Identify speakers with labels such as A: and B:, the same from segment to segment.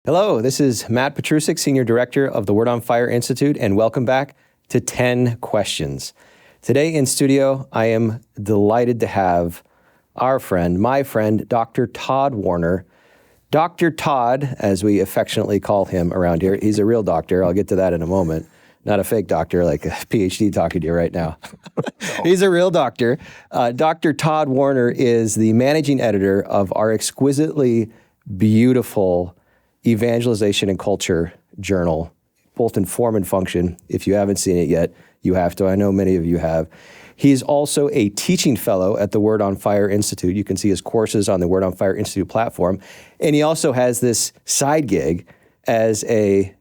A: Hello, this is Matt Petrusek, Senior Director of the Word on Fire Institute, and welcome back to 10 Questions. Today in studio, I am delighted to have my friend, Dr. Tod Worner. Dr. Tod, as we affectionately call him around here, he's a real doctor. I'll get to that in a moment. Not a fake doctor like a PhD talking to you right now. He's a real doctor. Dr. Tod Worner is the managing editor of our exquisitely beautiful Evangelization and Culture journal, both in form and function. If you haven't seen it yet, you have to. I know many of you have. He's also a teaching fellow at the Word on Fire Institute. You can see his courses on the Word on Fire Institute platform. And he also has this side gig as a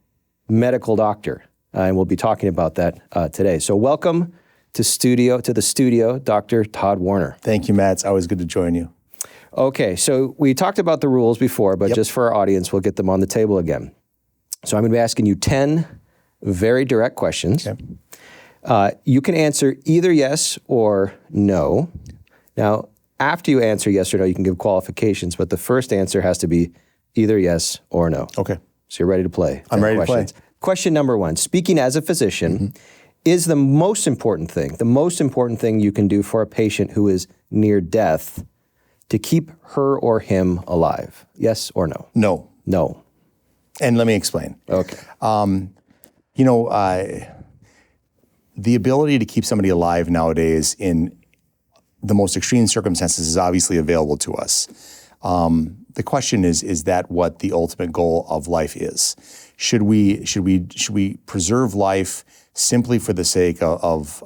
A: medical doctor. And we'll be talking about that today. So welcome to the studio, Dr. Tod Worner.
B: Thank you, Matt. It's always good to join you.
A: Okay, so we talked about the rules before, but just for our audience, we'll get them on the table again. So I'm going to be asking you 10 very direct questions. Okay. You can answer either yes or no. Now, after you answer yes or no, you can give qualifications, but the first answer has to be either yes or no.
B: Okay.
A: So you're ready to play?
B: I'm ready to play.
A: Question number one, speaking as a physician, is the most important thing you can do for a patient who is near death to keep her or him alive? Yes or no?
B: No.
A: No.
B: And let me explain.
A: Okay.
B: The ability to keep somebody alive nowadays in the most extreme circumstances is obviously available to us. The question is that what the ultimate goal of life is? Should we preserve life simply for the sake of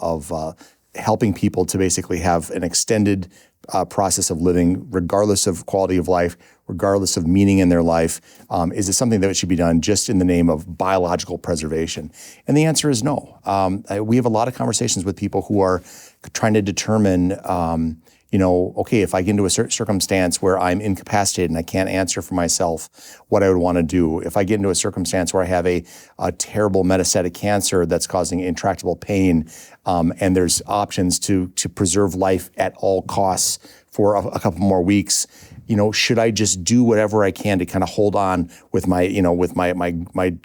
B: helping people to basically have an extended process of living, regardless of quality of life, regardless of meaning in their life? Is it something that should be done just in the name of biological preservation? And the answer is no. We have a lot of conversations with people who are trying to determine, okay, if I get into a certain circumstance where I'm incapacitated and I can't answer for myself what I would want to do, if I get into a circumstance where I have a terrible metastatic cancer that's causing intractable pain, and there's options to preserve life at all costs for a couple more weeks, should I just do whatever I can to kind of hold on with my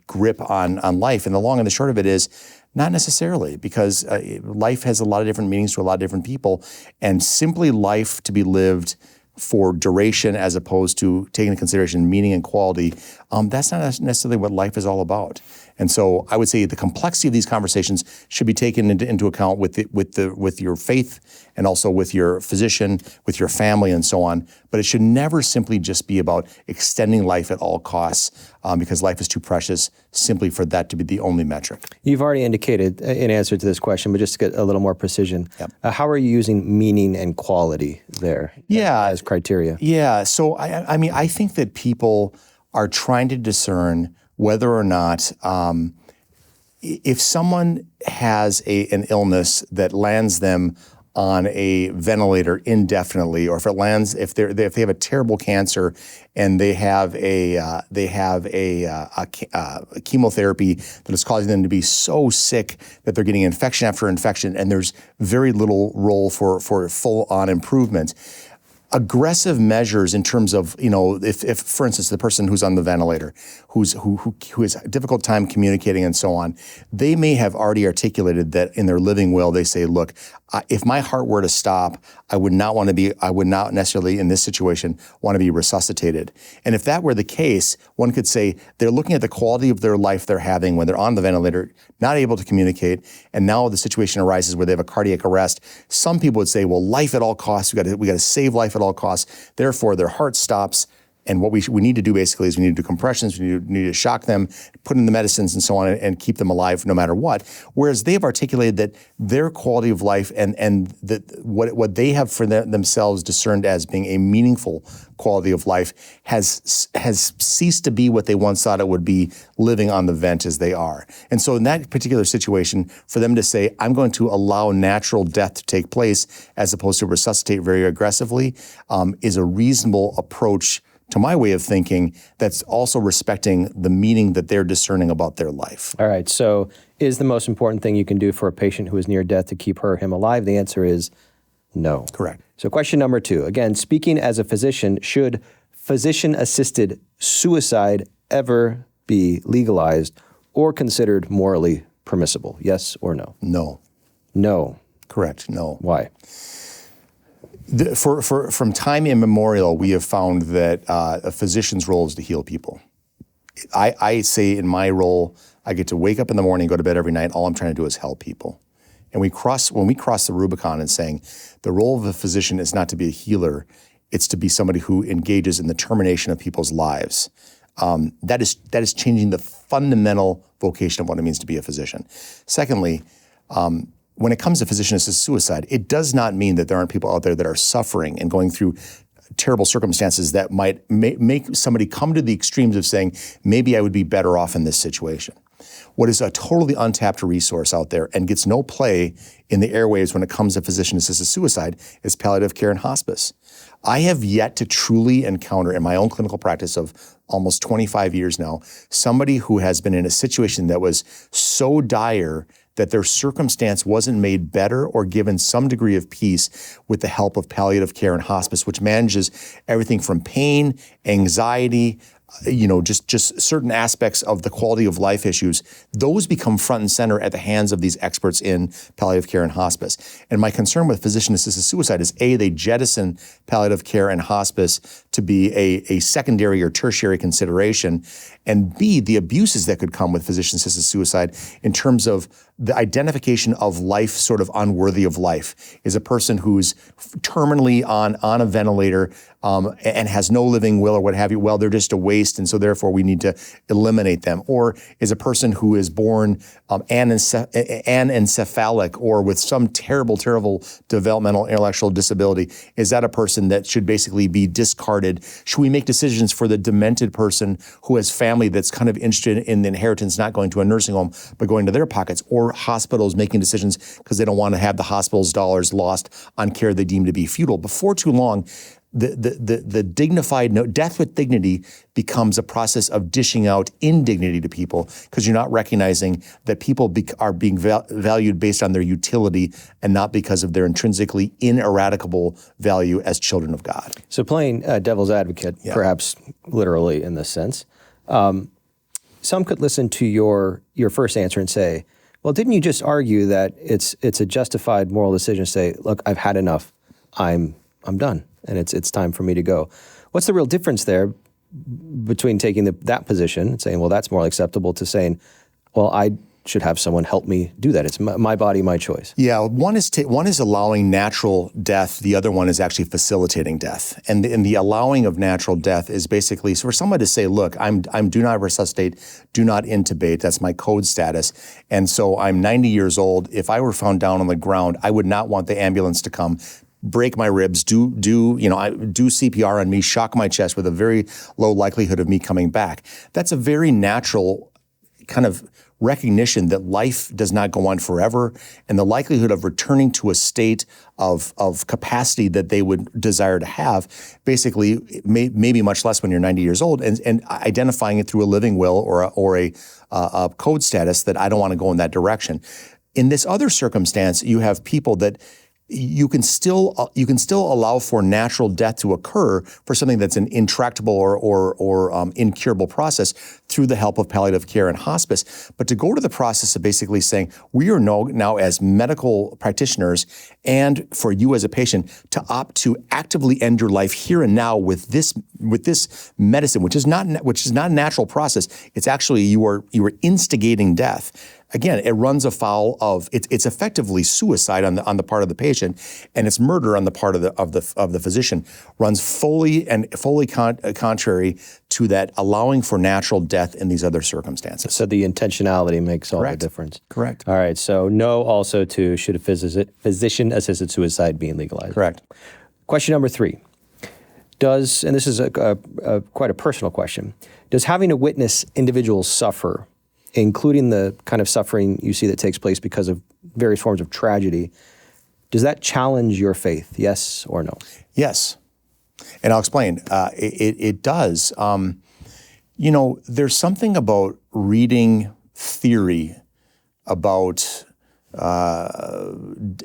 B: grip on life? And the long and the short of it is, not necessarily, because life has a lot of different meanings to a lot of different people, and simply life to be lived for duration as opposed to taking into consideration meaning and quality, that's not necessarily what life is all about. And so I would say the complexity of these conversations should be taken into account with your faith and also with your physician, with your family, and so on. But it should never simply just be about extending life at all costs, because life is too precious simply for that to be the only metric.
A: You've already indicated in answer to this question, but just to get a little more precision, how are you using meaning and quality there as criteria?
B: Yeah, so I think that people are trying to discern whether or not, if someone has an illness that lands them on a ventilator indefinitely, or if they have a terrible cancer and they have a chemotherapy that is causing them to be so sick that they're getting infection after infection, and there's very little role for full-on improvement. Aggressive measures in terms of, if for instance, the person who's on the ventilator, who has a difficult time communicating and so on, they may have already articulated that in their living will. They say, look, if my heart were to stop, I would not necessarily in this situation want to be resuscitated. And if that were the case, one could say they're looking at the quality of their life they're having when they're on the ventilator, not able to communicate, and now the situation arises where they have a cardiac arrest. Some people would say, well, life at all costs, we got to save life at all costs. Therefore, their heart stops. And what we need to do basically is we need to do compressions, we need to shock them, put in the medicines and so on, and keep them alive no matter what. Whereas they've articulated that their quality of life and what they have for themselves discerned as being a meaningful quality of life has ceased to be what they once thought it would be living on the vent as they are. And so in that particular situation, for them to say, I'm going to allow natural death to take place as opposed to resuscitate very aggressively, is a reasonable approach to my way of thinking, that's also respecting the meaning that they're discerning about their life.
A: All right, so is the most important thing you can do for a patient who is near death to keep her or him alive? The answer is no.
B: Correct.
A: So question number 2, again, speaking as a physician, should physician-assisted suicide ever be legalized or considered morally permissible? Yes or no?
B: No.
A: No.
B: Correct. No.
A: Why?
B: From time immemorial, we have found that a physician's role is to heal people. I say in my role, I get to wake up in the morning, go to bed every night. All I'm trying to do is help people. And when we cross the Rubicon and saying the role of a physician is not to be a healer, it's to be somebody who engages in the termination of people's lives. That is changing the fundamental vocation of what it means to be a physician. Secondly, when it comes to physician-assisted suicide, it does not mean that there aren't people out there that are suffering and going through terrible circumstances that might make somebody come to the extremes of saying, maybe I would be better off in this situation. What is a totally untapped resource out there and gets no play in the airwaves when it comes to physician-assisted suicide is palliative care and hospice. I have yet to truly encounter in my own clinical practice of almost 25 years now, somebody who has been in a situation that was so dire that their circumstance wasn't made better or given some degree of peace with the help of palliative care and hospice, which manages everything from pain, anxiety, just certain aspects of the quality of life issues. Those become front and center at the hands of these experts in palliative care and hospice. And my concern with physician-assisted suicide is A, they jettison palliative care and hospice to be a secondary or tertiary consideration, and B, the abuses that could come with physician-assisted suicide in terms of the identification of life sort of unworthy of life. Is a person who's terminally on a ventilator and has no living will or what have you. Well, they're just a waste, and so therefore we need to eliminate them. Or is a person who is born anencephalic or with some terrible developmental intellectual disability, is that a person that should basically be discarded? Should we make decisions for the demented person who has family that's kind of interested in the inheritance, not going to a nursing home, but going to their pockets? Or hospitals making decisions because they don't want to have the hospital's dollars lost on care they deem to be futile. Before too long, the dignified death with dignity becomes a process of dishing out indignity to people because you're not recognizing that people are being valued based on their utility and not because of their intrinsically ineradicable value as children of God.
A: So playing devil's advocate, perhaps literally in this sense, some could listen to your first answer and say, well, didn't you just argue that it's a justified moral decision to say, look, I've had enough, I'm done, and it's time for me to go? What's the real difference there between taking that position and saying, well, that's more acceptable, to saying, well, I should have someone help me do that. It's my body, my choice.
B: Yeah, one is allowing natural death. The other one is actually facilitating death. And the allowing of natural death is basically, so for someone to say, look, I'm do not resuscitate, do not intubate, that's my code status. And so I'm 90 years old. If I were found down on the ground, I would not want the ambulance to come, break my ribs, do CPR on me, shock my chest with a very low likelihood of me coming back. That's a very natural kind of recognition that life does not go on forever, and the likelihood of returning to a state of capacity that they would desire to have, basically maybe much less when you're 90 years old, and identifying it through a living will or a code status that I don't want to go in that direction. In this other circumstance, you have people that you can still allow for natural death to occur for something that's an intractable or incurable process through the help of palliative care and hospice. But to go to the process of basically saying, we are now as medical practitioners and for you as a patient to opt to actively end your life here and now with this medicine, which is not a natural process. It's actually you are instigating death. Again, it runs afoul of it's effectively suicide on the part of the patient, and it's murder on the part of the physician. Runs fully contrary to that allowing for natural death in these other circumstances.
A: So the intentionality makes all the difference.
B: Correct.
A: All right. So no, also to should a physician-assisted suicide being legalized?
B: Correct.
A: Question number 3. And this is quite a personal question, does having to witness individuals suffer, including the kind of suffering you see that takes place because of various forms of tragedy, does that challenge your faith, yes or no?
B: Yes. And I'll explain. It does. There's something about reading theory about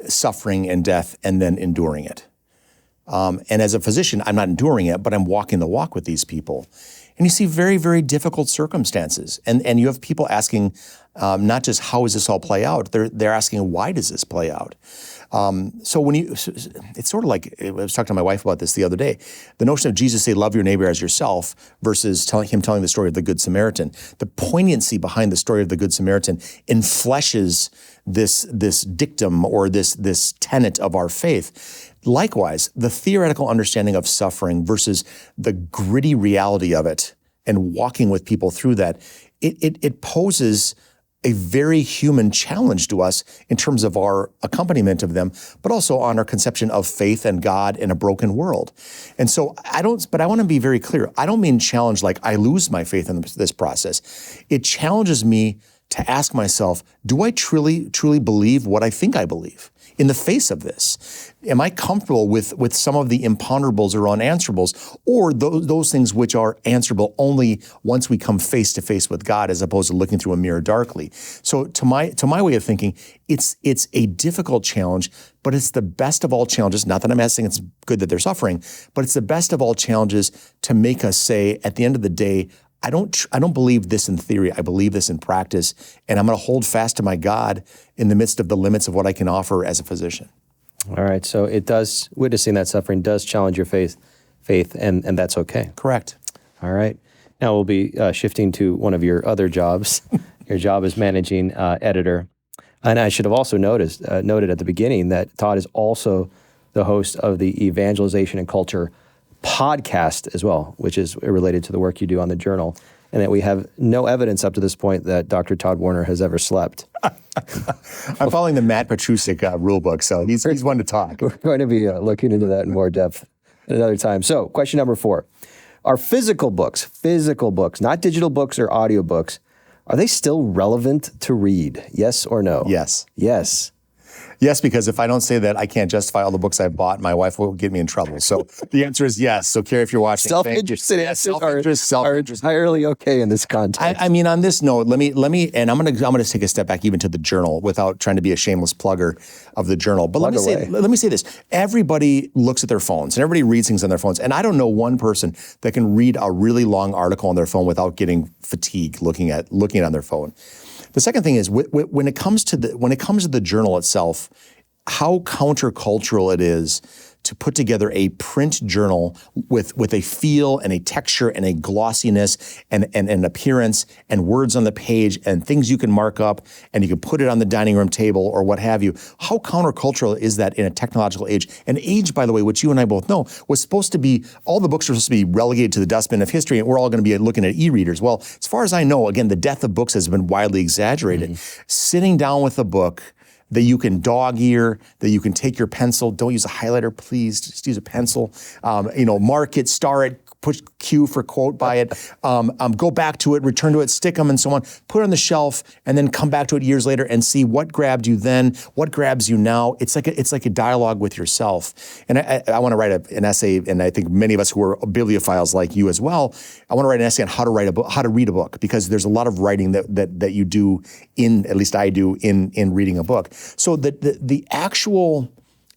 B: suffering and death and then enduring it. And as a physician, I'm not enduring it, but I'm walking the walk with these people. And you see very, very difficult circumstances. And you have people asking, not just how does this all play out, they're asking, why does this play out? So it's sort of like, I was talking to my wife about this the other day, the notion of Jesus say, love your neighbor as yourself versus telling the story of the Good Samaritan. The poignancy behind the story of the Good Samaritan enfleshes this dictum or this tenet of our faith. Likewise, the theoretical understanding of suffering versus the gritty reality of it and walking with people through that, it poses a very human challenge to us in terms of our accompaniment of them, but also on our conception of faith and God in a broken world. And so but I want to be very clear. I don't mean challenge like I lose my faith in this process. It challenges me to ask myself, do I truly believe what I think I believe? In the face of this, am I comfortable with some of the imponderables or unanswerables, or those things which are answerable only once we come face to face with God, as opposed to looking through a mirror darkly? So, to my way of thinking, it's a difficult challenge, but it's the best of all challenges. Not that I'm saying it's good that they're suffering, but it's the best of all challenges to make us say, at the end of the day, I don't believe this in theory. I believe this in practice, and I'm going to hold fast to my God in the midst of the limits of what I can offer as a physician.
A: All right. So witnessing that suffering does challenge your faith, and that's okay.
B: Correct.
A: All right. Now we'll be shifting to one of your other jobs. Your job is managing editor, and I should have also noted at the beginning that Tod is also the host of the Evangelization and Culture podcast as well, which is related to the work you do on the journal, and that we have no evidence up to this point that Dr. Tod Worner has ever slept.
B: I'm following the Matt Petrusek rule book, so he's one to talk.
A: We're going to be looking into that in more depth at another time. So, question number 4. Are physical books, not digital books or audio books, are they still relevant to read? Yes or no?
B: Yes.
A: Yes.
B: Yes, because if I don't say that, I can't justify all the books I've bought. My wife will get me in trouble. So the answer is yes. So Carrie, if you're watching,
A: self-interested answers are entirely okay in this context.
B: I mean, on this note, let me, and I'm gonna take a step back even to the journal without trying to be a shameless plugger of the journal. But let me say this: everybody looks at their phones and everybody reads things on their phones, and I don't know one person that can read a really long article on their phone without getting fatigued looking at on their phone. The second thing is when it comes to the journal itself, how countercultural it is to put together a print journal with a feel and a texture and a glossiness and an appearance and words on the page and things you can mark up and you can put it on the dining room table or what have you. How countercultural is that in a technological age? An age, by the way, which you and I both know, was supposed to be, all the books were supposed to be relegated to the dustbin of history and we're all going to be looking at e-readers. Well, as far as I know, again, the death of books has been widely exaggerated. Mm-hmm. Sitting down with a book that you can dog ear, that you can take your pencil. Don't use a highlighter, please. Just use a pencil. Mark it, star it, push Q for quote by it. Go back to it, return to it, stick them, and so on. Put it on the shelf, and then come back to it years later and see what grabbed you then, what grabs you now. It's like a dialogue with yourself. And I want to write an essay, and I think many of us who are bibliophiles like you as well, I want to write an essay on how to write a book, how to read a book, because there's a lot of writing that you do at least I do in reading a book. So the actual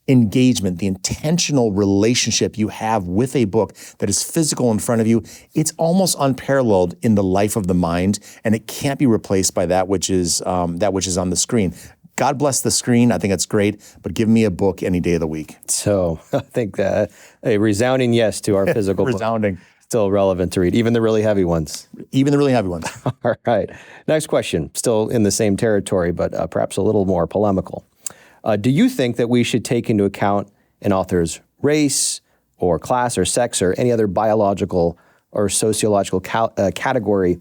B: engagement, the intentional relationship you have with a book that is physical in front of you, it's almost unparalleled in the life of the mind, and it can't be replaced by that which is on the screen. God bless the screen. I think it's great, but give me a book any day of the week.
A: So I think a resounding yes to our physical
B: resounding.
A: Book. Still relevant to read, even the really heavy ones.
B: Even the really heavy ones.
A: All right. Next question, still in the same territory, but perhaps a little more polemical. Do you think that we should take into account an author's race or class or sex or any other biological or sociological category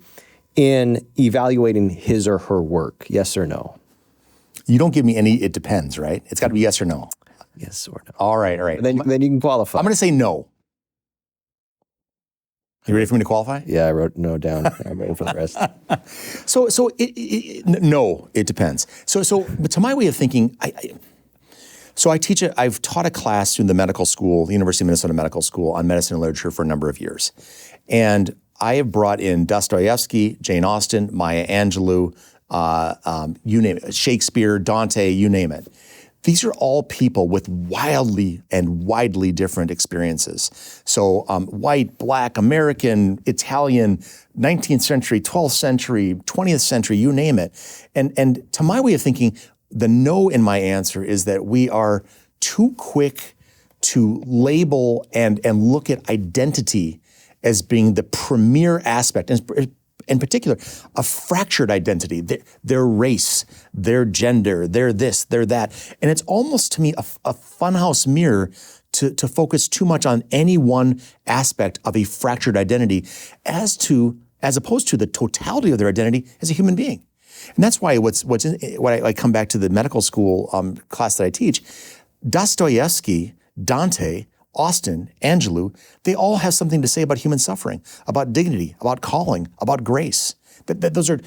A: in evaluating his or her work? Yes or no?
B: You don't give me any, it depends, right? It's got to be yes or no.
A: Yes or no.
B: All right.
A: Then you can qualify.
B: I'm going to say no. You ready for me to qualify?
A: Yeah, I wrote no down. I'm ready for the rest.
B: No, it depends. But to my way of thinking, I've taught a class through the medical school, the University of Minnesota Medical School, on medicine and literature for a number of years. And I have brought in Dostoevsky, Jane Austen, Maya Angelou, you name it, Shakespeare, Dante, you name it. these are all people with wildly and widely different experiences. So white, black, American, Italian, 19th century, 12th century, 20th century, you name it. And to my way of thinking, the no in my answer is that we are too quick to label and look at identity as being the premier aspect, in particular, a fractured identity, their race, their gender, their this, their that. And it's almost to me a funhouse mirror to focus too much on any one aspect of a fractured identity as opposed to the totality of their identity as a human being. And that's why when I come back to the medical school class that I teach, Dostoevsky, Dante, Austin, Angelou, they all have something to say about human suffering, about dignity, about calling, about grace. Those are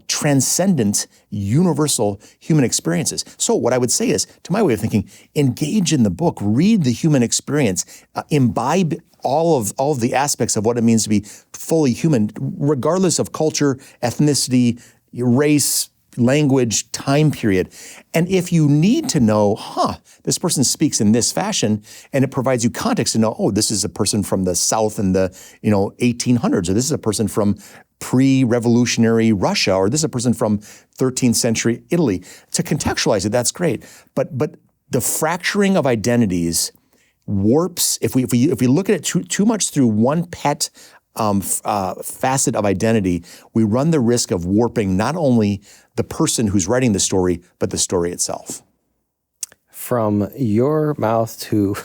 B: transcendent, universal human experiences. So what I would say is, to my way of thinking, engage in the book, read the human experience, imbibe all of the aspects of what it means to be fully human, regardless of culture, ethnicity, race, language, time period. And if you need to know, this person speaks in this fashion, and it provides you context to know, this is a person from the South in the 1800s, or this is a person from pre-revolutionary Russia, or this is a person from 13th century Italy. To contextualize it, that's great. But the fracturing of identities warps, if we look at it too much through one pet facet of identity, we run the risk of warping not only the person who's writing the story, but the story itself.
A: From your mouth to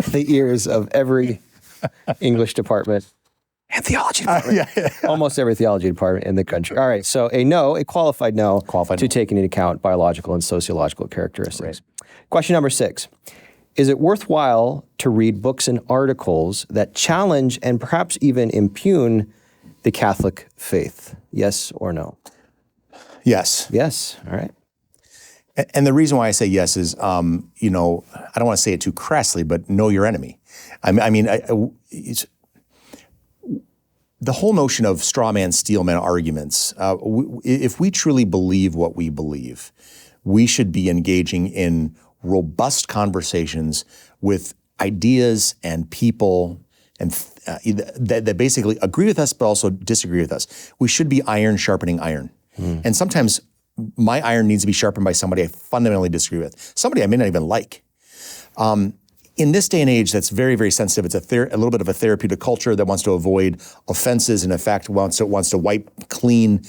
A: the ears of every English department and theology department, almost every theology department in the country. All right, so a qualified no to taking into account biological and sociological characteristics. Right. Question number 6. Is it worthwhile to read books and articles that challenge and perhaps even impugn the Catholic faith? Yes or no?
B: Yes.
A: Yes. All right.
B: And the reason why I say yes is, I don't want to say it too crassly, but know your enemy. The whole notion of straw man, steel man arguments, if we truly believe what we believe, we should be engaging in robust conversations with ideas and people and that basically agree with us but also disagree with us. We should be iron sharpening iron. And sometimes my iron needs to be sharpened by somebody I fundamentally disagree with, somebody I may not even like. In this day and age, that's very, very sensitive. It's a little bit of a therapeutic culture that wants to avoid offenses and, in fact, wants to wipe clean,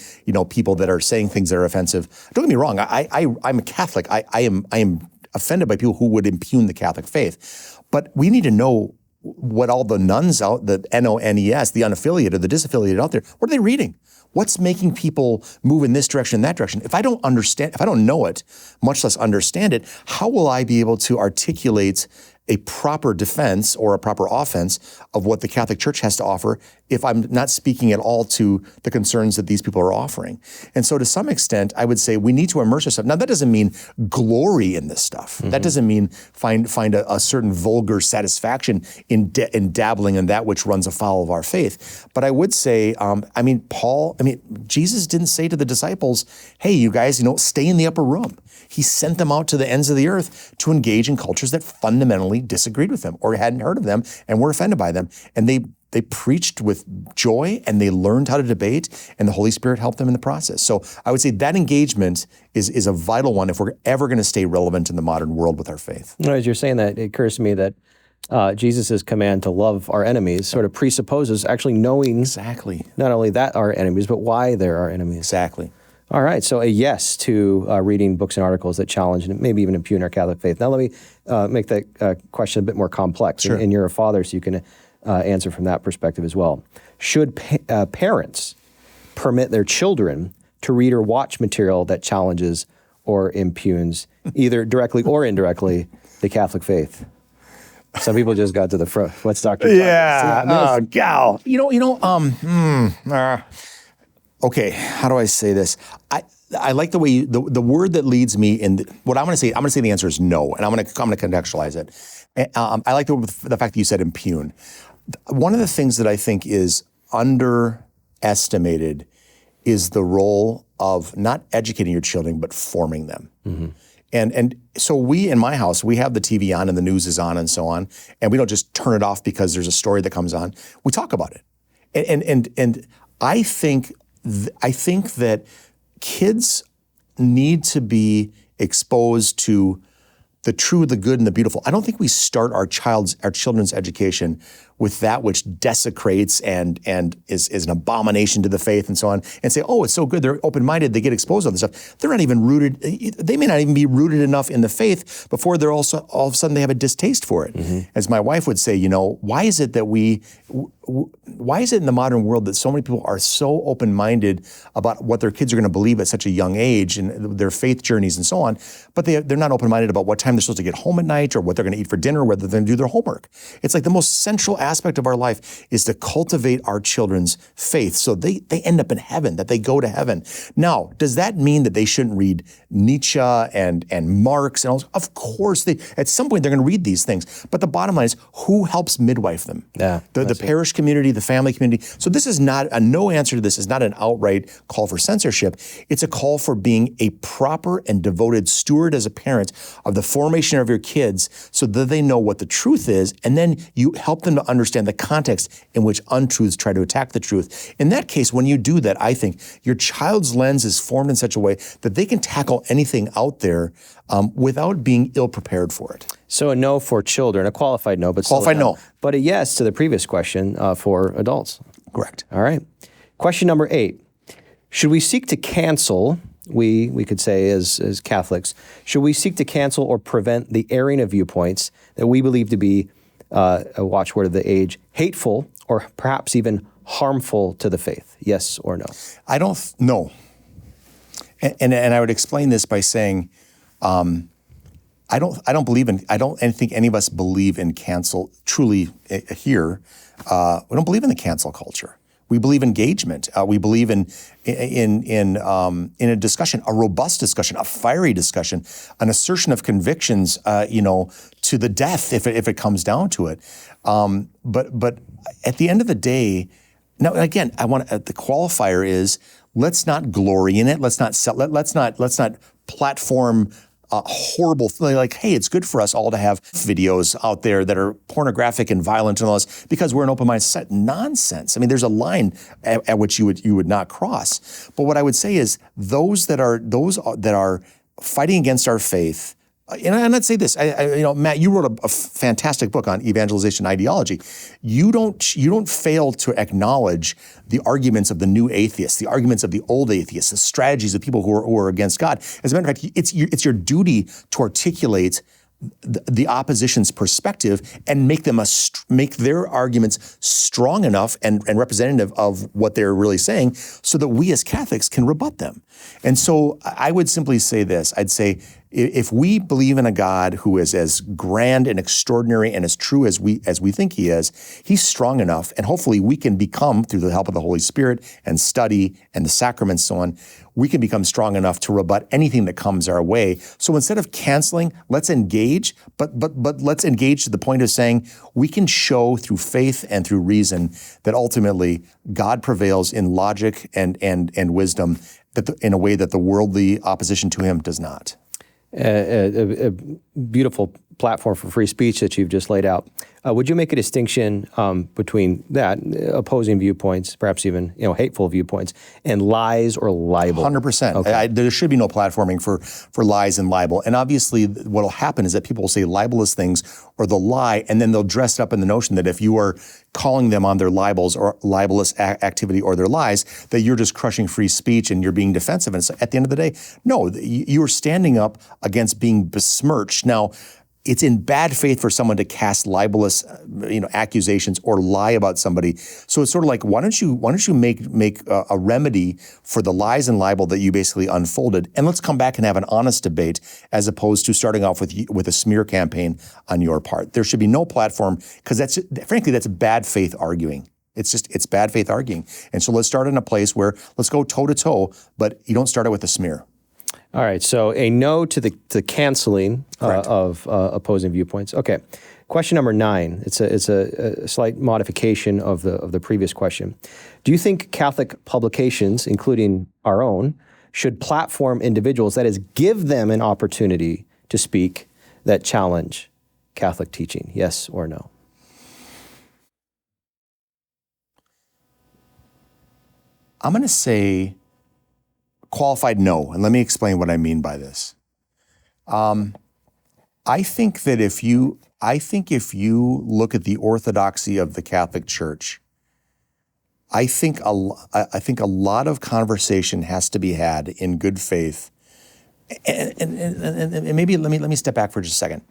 B: people that are saying things that are offensive. Don't get me wrong. I'm a Catholic. I am offended by people who would impugn the Catholic faith. But we need to know what all the nuns out, the NONES, the unaffiliated, the disaffiliated out there, what are they reading? What's making people move in this direction and that direction? If I don't understand, if I don't know it, much less understand it, how will I be able to articulate a proper defense or a proper offense of what the Catholic Church has to offer if I'm not speaking at all to the concerns that these people are offering? And so to some extent, I would say we need to immerse ourselves. Now, that doesn't mean glory in this stuff. Mm-hmm. That doesn't mean find a certain vulgar satisfaction in dabbling in that which runs afoul of our faith. But I would say, Jesus didn't say to the disciples, hey, you guys, stay in the upper room. He sent them out to the ends of the earth to engage in cultures that fundamentally disagreed with them or hadn't heard of them and were offended by them. And they preached with joy and they learned how to debate, and the Holy Spirit helped them in the process. So I would say that engagement is a vital one if we're ever going to stay relevant in the modern world with our faith.
A: As you're saying that, it occurs to me that Jesus' command to love our enemies sort of presupposes actually knowing
B: exactly
A: not only that our enemies, but why they're our enemies.
B: Exactly.
A: All right, so a yes to reading books and articles that challenge and maybe even impugn our Catholic faith. Now let me make that question a bit more complex.
B: Sure.
A: And you're a father, so you can answer from that perspective as well. Should parents permit their children to read or watch material that challenges or impugns, either directly or indirectly, the Catholic faith? Some people just got to the front. What's Dr.
B: Yeah, gal. Okay, how do I say this? I like the way the word that leads me in what I'm going to say. I'm going to say the answer is no, and I'm going to contextualize it. I like the fact that you said impugn. One of the things that I think is underestimated is the role of not educating your children but forming them. Mm-hmm. And so we, in my house, we have the TV on and the news is on and so on. And we don't just turn it off because there's a story that comes on. We talk about it. And I think that kids need to be exposed to the true, the good, and the beautiful. I don't think we start our children's education with that which desecrates and is an abomination to the faith and so on, and say, oh, it's so good, they're open-minded, they get exposed to this stuff. They're not even rooted, they may not even be rooted enough in the faith before they're also, all of a sudden they have a distaste for it. Mm-hmm. As my wife would say, why is it in the modern world that so many people are so open-minded about what their kids are going to believe at such a young age and their faith journeys and so on, but they're not open-minded about what time they're supposed to get home at night or what they're going to eat for dinner, or whether they're going to do their homework. It's like the most central aspect of our life is to cultivate our children's faith so they end up in heaven, that they go to heaven. Now, does that mean that they shouldn't read Nietzsche and Marx and all? Of course, at some point they're going to read these things. But the bottom line is, who helps midwife them?
A: Yeah,
B: the parish community, the family community. So this is not, no answer to this is not an outright call for censorship. It's a call for being a proper and devoted steward as a parent of the formation of your kids so that they know what the truth is, and then you help them to understand the context in which untruths try to attack the truth. In that case, when you do that, I think your child's lens is formed in such a way that they can tackle anything out there without being ill-prepared for it.
A: So a no for children, a qualified no, but
B: qualified no.
A: But a yes to the previous question for adults.
B: Correct.
A: All right. Question number 8. Should we seek to cancel, we could say as Catholics, should we seek to cancel or prevent the airing of viewpoints that we believe to be a watchword of the age, hateful or perhaps even harmful to the faith? Yes or no?
B: I don't know. And I would explain this by saying, I don't think any of us believe in cancel truly here. We don't believe in the cancel culture. We believe engagement. We believe in a discussion, a robust discussion, a fiery discussion, an assertion of convictions, to the death if it comes down to it. But at the end of the day, now again, the qualifier is, let's not glory in it. Let's not platform horrible thing like, hey, it's good for us all to have videos out there that are pornographic and violent and all this because we're an open-minded society. Nonsense. I mean, there's a line at which you would not cross. But what I would say is those that are fighting against our faith. And I'd say this, Matt, you wrote a fantastic book on evangelization ideology. You don't fail to acknowledge the arguments of the new atheists, the arguments of the old atheists, the strategies of people who are against God. As a matter of fact, it's your duty to articulate the opposition's perspective and make their arguments strong enough and representative of what they're really saying so that we as Catholics can rebut them. And so I would simply say this. I'd say if we believe in a God who is as grand and extraordinary and as true as we think he is, he's strong enough, and hopefully we can become, through the help of the Holy Spirit and study and the sacraments and so on, we can become strong enough to rebut anything that comes our way. So instead of canceling, let's engage, but let's engage to the point of saying we can show through faith and through reason that ultimately God prevails in logic and wisdom in a way that the worldly opposition to him does not.
A: A beautiful platform for free speech that you've just laid out. Would you make a distinction between that, opposing viewpoints, perhaps even hateful viewpoints, and lies or libel?
B: 100%.
A: Okay.
B: There should be no platforming for lies and libel. And obviously what will happen is that people will say libelous things or they'll lie, and then they'll dress it up in the notion that if you are calling them on their libels or libelous activity or their lies, that you're just crushing free speech and you're being defensive. And so at the end of the day, no, you're standing up against being besmirched. Now, it's in bad faith for someone to cast libelous, accusations or lie about somebody. So it's sort of like, why don't you make a remedy for the lies and libel that you basically unfolded, and let's come back and have an honest debate as opposed to starting off with a smear campaign on your part. There should be no platform because that's bad faith arguing. It's bad faith arguing. And so let's start in a place where let's go toe to toe, but you don't start it with a smear.
A: All right, so a no to the canceling of opposing viewpoints. Okay, question number 9. It's a slight modification of the previous question. Do you think Catholic publications, including our own, should platform individuals, that is, give them an opportunity to speak that challenge Catholic teaching? Yes or no?
B: I'm going to say qualified no, and let me explain what I mean by this. I think if you look at the orthodoxy of the Catholic Church, I think a lot of conversation has to be had in good faith. And maybe let me step back for just a second.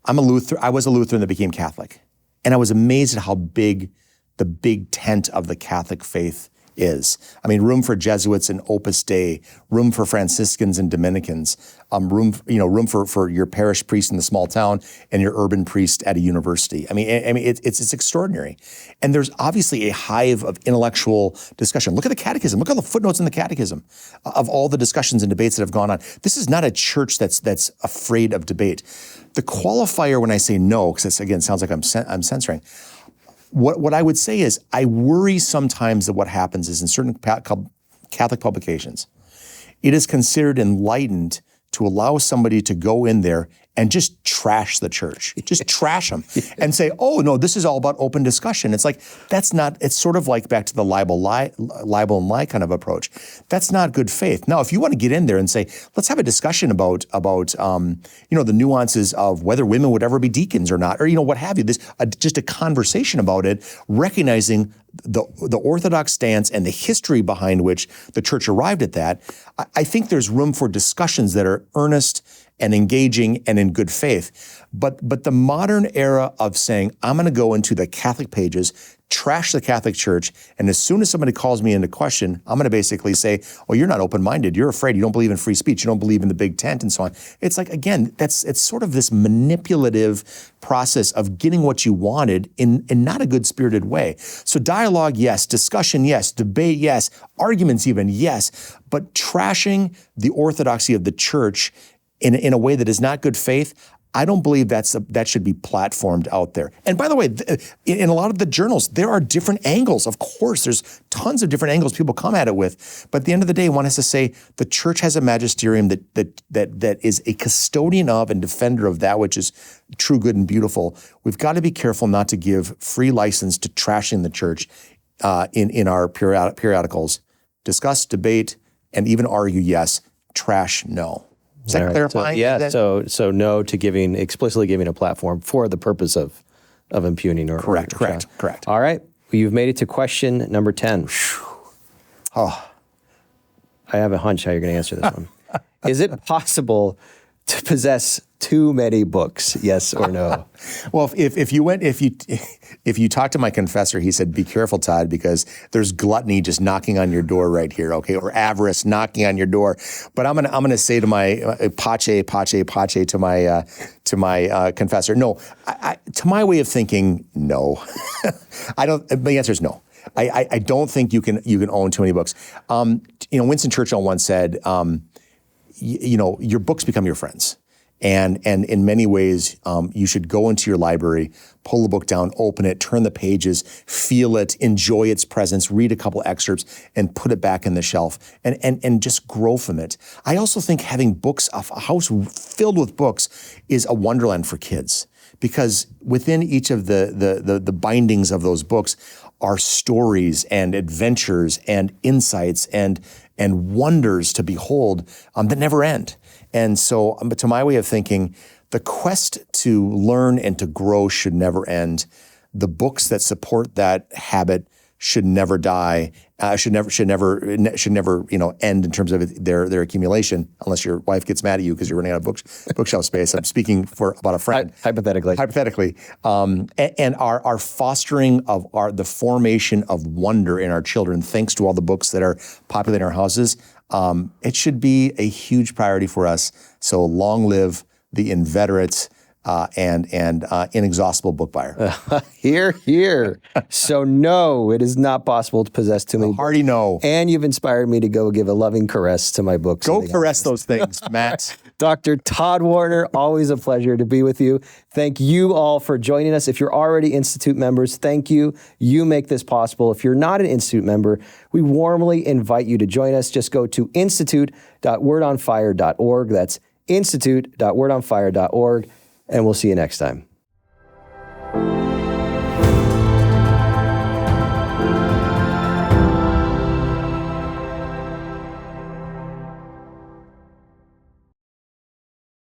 B: I was a Lutheran that became Catholic, and I was amazed at how big the big tent of the Catholic faith is. I mean, room for Jesuits and Opus Dei, room for Franciscans and Dominicans, room for your parish priest in the small town and your urban priest at a university. I mean, it's extraordinary. And there's obviously a hive of intellectual discussion. Look at the catechism. Look at the footnotes in the catechism of all the discussions and debates that have gone on. This is not a church that's afraid of debate. The qualifier when I say no, because this again sounds like I'm censoring. What I would say is I worry sometimes that what happens is in certain Catholic publications, it is considered enlightened to allow somebody to go in there and just trash the church, just trash them and say, oh, no, this is all about open discussion. It's like, that's not, it's sort of like back to the libel and lie kind of approach. That's not good faith. Now, if you want to get in there and say, let's have a discussion about the nuances of whether women would ever be deacons or not, or, what have you, just a conversation about it, recognizing the Orthodox stance and the history behind which the church arrived at that, I think there's room for discussions that are earnest and engaging and in good faith. But the modern era of saying, I'm going to go into the Catholic pages, trash the Catholic Church, and as soon as somebody calls me into question, I'm going to basically say, oh, you're not open-minded, you're afraid, you don't believe in free speech, you don't believe in the big tent, and so on. It's like, again, it's sort of this manipulative process of getting what you wanted in not a good-spirited way. So dialogue, yes. Discussion, yes. Debate, yes. Arguments even, yes. But trashing the orthodoxy of the church in a way that is not good faith, I don't believe that should be platformed out there. And by the way, in a lot of the journals, there are different angles. Of course, there's tons of different angles people come at it with. But at the end of the day, one has to say the church has a magisterium that is a custodian of and defender of that which is true, good, and beautiful. We've got to be careful not to give free license to trashing the church in our periodicals. Discuss, debate, and even argue, yes. Trash, no. Is that clarifying?
A: So no to explicitly giving a platform for the purpose of impugning or
B: correct.
A: All right, well, you've made it to question number 10.
B: Oh,
A: I have a hunch how you're going to answer this one. Is it possible to possess too many books? Yes or no?
B: Well, if you talk to my confessor, he said, be careful, Todd, because there's gluttony just knocking on your door right here, okay, or avarice knocking on your door. But I'm gonna say to my pace to my confessor, no. To my way of thinking, no. I don't. The answer is no. I don't think you can own too many books. Winston Churchill once said, your books become your friends. And in many ways, you should go into your library, pull the book down, open it, turn the pages, feel it, enjoy its presence, read a couple excerpts, and put it back in the shelf, and just grow from it. I also think having books, a house filled with books, is a wonderland for kids, because within each of the bindings of those books are stories and adventures and insights and wonders to behold that never end. And so, to my way of thinking, the quest to learn and to grow should never end. The books that support that habit should never die. Should never end in terms of their accumulation, unless your wife gets mad at you because you're running out of bookshelf space. I'm speaking about a friend.
A: Hypothetically.
B: And our fostering of the formation of wonder in our children, thanks to all the books that are populating our houses, it should be a huge priority for us. So long live the inveterate and inexhaustible book buyer.
A: Hear, hear. So no, it is not possible to possess too many.
B: Hearty no.
A: And you've inspired me to go give a loving caress to my books.
B: Go caress those things, Matt.
A: Dr. Tod Worner, always a pleasure to be with you. Thank you all for joining us. If you're already Institute members, thank you. You make this possible. If you're not an Institute member, we warmly invite you to join us. Just go to institute.wordonfire.org. That's institute.wordonfire.org, and we'll see you next time.